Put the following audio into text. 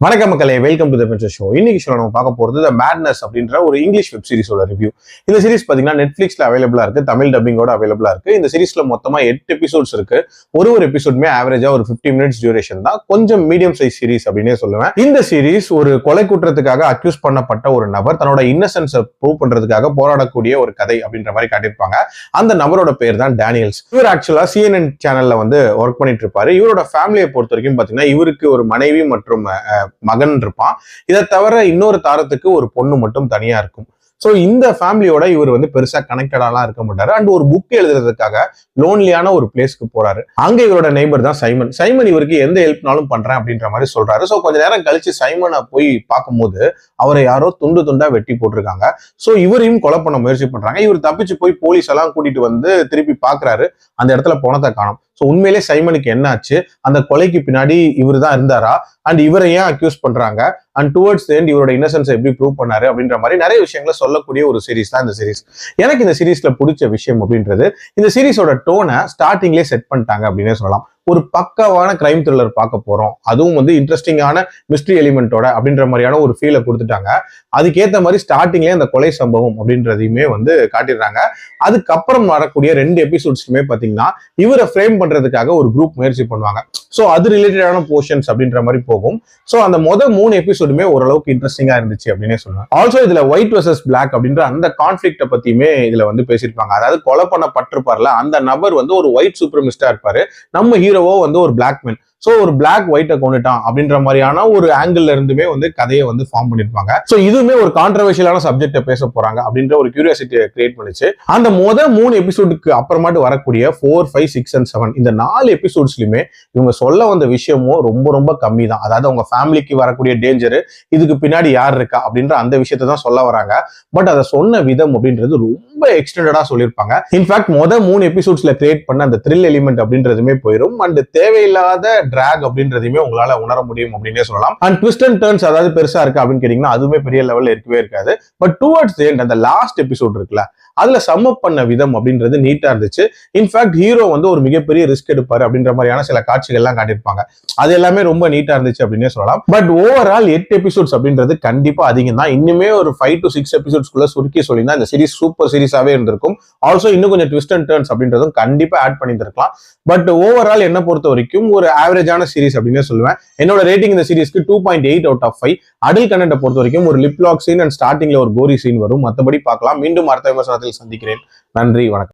வணக்கம் மக்களே, welcome to the பென்சர் show. இன்னைக்கு ஷோ நம்ம பார்க்க போறது தி மேட்னஸ் அப்படின்ற ஒரு இங்கிலீஷ் வெப் சீரிஸோட ரிவ்யூ. இந்த சீரிஸ் பாத்தீங்கன்னா நெட்ஃபிளிக்ஸ்ல அவைலபிளா இருக்கு, தமிழ் டப்பிங்கோட அவைலபிளா இருக்கு. இந்த சீரிஸ்ல மொத்தமா 8 எபிசோட்ஸ் இருக்கு. ஒரு எபிசோடுமே ஆவரேஜா ஒரு 50 மினிட்ஸ் டியூரேஷன் தான். கொஞ்சம் மீடியம் சைஸ் சீரிஸ் அப்படின்னே சொல்லுவேன். இந்த சீரிஸ் ஒரு கொலை குற்றத்துக்காக அக்யூஸ் பண்ணப்பட்ட ஒரு நபர் தன்னோட இன்னசென்ஸை ப்ரூவ் பண்றதுக்காக போராடக்கூடிய ஒரு கதை அப்படின்ற மாதிரி காட்டியிருப்பாங்க. அந்த நபரோட பேர் தான் டேனியல்ஸ். இவர் ஆக்சுவலா CNN சேனல்ல ஒர்க் பண்ணிட்டு இருப்பாரு. இவரோட ஃபேமிலியை பொறுத்த வரைக்கும் பாத்தீங்கன்னா இவருக்கு ஒரு மனைவி மற்றும் மகன் இருப்பான். இதை தவிர இன்னொரு தாரத்துக்கு ஒரு பொண்ணு மட்டும் தனியா இருக்கும். சோ இந்த ஃபேமிலியோட இவர் பெருசா கனெக்டடாலாம் இருக்க மாட்டாரு. அண்ட் ஒரு புக் எழுதுறதுக்காக லோன்லியான ஒரு பிளேஸ்க்கு போறாரு. அங்க இவரோட நெய்பர் தான் சைமன். சைமன் இவருக்கு எந்த ஹெல்ப்னாலும் பண்றேன் அப்படின்ற மாதிரி சொல்றாரு. சோ கொஞ்ச நேரம் கழிச்சு சைமனை போய் பார்க்கும்போது அவரை யாரோ துண்டு துண்டா வெட்டி போட்டிருக்காங்க. சோ இவரையும் கொலை பண்ண முயற்சி பண்றாங்க. இவர் தப்பிச்சு போய் போலீஸ் எல்லாம் கூட்டிட்டு திருப்பி பாக்குறாரு. அந்த இடத்துல பணத்தை காணும். சோ உண்மையிலே சைமனுக்கு என்ன ஆச்சு, அந்த கொலைக்கு பின்னாடி இவர் தான் இருந்தாரா, அண்ட் இவரை ஏன் அக்யூஸ் பண்றாங்க, அண்ட் டுவர்ட்ஸ் எண்ட் இவரோட இன்னசென்ஸ் எப்படி ப்ரூவ் பண்ணாரு அப்படின்ற மாதிரி நிறைய விஷயங்களை சொல்லக்கூடிய ஒரு சீரிஸ் தான் இந்த சீரிஸ். எனக்கு இந்த சீரிஸ்ல பிடிச்ச விஷயம் அப்படின்றது, இந்த சீரிஸோட டோனை ஸ்டார்டிங்லேயே செட் பண்ணிட்டாங்க அப்படின்னே சொல்லலாம். ஒரு பக்காவான கிரைம் த்ரில்லர் பார்க்க போறோம், அதுவும் இன்ட்ரெஸ்டிங்கான மிஸ்ட்ரி எலிமெண்டோட அப்படின்ற மாதிரியான ஒரு ஃபீலை கொடுத்துட்டாங்க. அதுக்கேற்ற மாதிரி ஸ்டார்டிங்லேயே அந்த கொலை சம்பவம் அப்படின்றதையுமே காட்டிடுறாங்க. அதுக்கப்புறம் வரக்கூடிய 2 எபிசோட்ஸ்லுமே பாத்தீங்கன்னா இவரை ஃப்ரேம் பண்றதுக்காக ஒரு குரூப் முயற்சி பண்ணுவாங்க. சோ அது ரிலேட்டடான போர்ஷன்ஸ் அப்படின்ற மாதிரி போகும். சோ அந்த 3 எபிசோடுமே ஓரளவுக்கு இன்ட்ரெஸ்டிங்கா இருந்துச்சு அப்படின்னே சொல்லலாம். ஆல்சோ இதுல ஒயிட் வெர்சஸ் பிளாக் அப்படின்ற அந்த கான்ஃபிளிக்ட பத்தியுமே இதுல பேசியிருப்பாங்க. அதாவது கொலை பண்ணப்பட்டிருப்பார்ல அந்த நபர் ஒரு ஒயிட் சூப்பர்மிஸ்டா இருப்பாரு, நம்ம ஹீரோவோ ஒரு பிளாக் மேன். சோ ஒரு பிளாக் ஒயிட்டை கொண்டுட்டான் அப்படின்ற மாதிரியான ஒரு ஆங்கிள் இருந்துமே கதையை ஃபார்ம் பண்ணிருப்பாங்க. சோ இதுவுமே ஒரு கான்ட்ரவர்ஷியலான சப்ஜெக்ட பேச போறாங்க அப்படின்ற ஒரு கியூரியாசிட்டியை கிரியேட் பண்ணிச்சு. அந்த 3 எபிசோடுக்கு அப்புறமாட்டு வரக்கூடிய 4, 5, 6 and 7 இந்த 4 எபிசோட்ஸ்லயுமே இவங்க சொல்ல வந்த விஷயமும் ரொம்ப ரொம்ப கம்மி தான். அதாவது அவங்க ஃபேமிலிக்கு வரக்கூடிய டேஞ்சரு, இதுக்கு பின்னாடி யார் இருக்கா அப்படின்ற அந்த விஷயத்தை தான் சொல்ல வராங்க. பட் அதை சொன்ன விதம் அப்படின்றது ரொம்ப எக்ஸ்டெண்டடா சொல்லியிருப்பாங்க. இன்ஃபேக்ட் 3 எபிசோட்ஸ்ல கிரியேட் பண்ண அந்த த்ரில் எலிமெண்ட் அப்படின்றதுமே போயிடும். அண்ட் தேவையில்லாத டிராக் அப்படின்றதையுமே உங்களால உணர முடியும் அப்படின்னே சொல்லலாம். அண்ட் ட்விஸ்ட் அண்ட் டர்ன்ஸ் அதாவது பெருசா இருக்கு அப்படின்னு கேட்டீங்கன்னா அதுவுமே பெரிய லெவல்ல இருக்கவே இருக்காது. பட் டுவர்ட்ஸ் தி எண்ட் அந்த லாஸ்ட் எபிசோட் இருக்குல்ல, அதுல சம் அப் பண்ண விதம் அப்படின்றது நீட்டா இருந்துச்சு. இன்ஃபேக்ட் ஹீரோ ஒரு மிகப்பெரிய ரிஸ்க் எடுப்பாரு அப்படின்ற மாதிரியான சில காட்சிகள் எல்லாம் காட்டியிருப்பாங்க. அது எல்லாமே ரொம்ப நீட்டா இருந்துச்சு அப்படின்னே சொல்லலாம். பட் ஓவரால் 8 எபிசோட்ஸ் அப்படின்றது கண்டிப்பா அதிகம் தான். இன்னுமே ஒரு 5 to 6 எபிசோட்ஸ்க்குள்ள சுருக்கி சொல்லியிருந்தா இந்த சீரிஸ் சூப்பர் சீரிஸாவே இருந்திருக்கும். ஆல்சோ இன்னும் கொஞ்சம் ட்விஸ்ட் அண்ட் டர்ன்ஸ் அப்படின்றதும் கண்டிப்பா ஆட் பண்ணியிருக்கலாம். பட் ஓவரால் என்ன பொறுத்த வரைக்கும் ஒரு ஆவரேஜான சீரிஸ் அப்படின்னே சொல்லுவேன். என்னோட ரேட்டிங் இந்த சீரிஸ்க்கு 2.8 out of 5. அடல்ட் கண்டென்ட்டை பொறுத்த வரைக்கும் ஒரு லிப் லாக் சீன் அண்ட் ஸ்டார்டிங்ல ஒரு கோரி சீன் வரும். மற்றபடி பார்க்கலாம். மீண்டும் அடுத்த விமர்சனத்தில் சந்திக்கிறேன். நன்றி, வணக்கம்.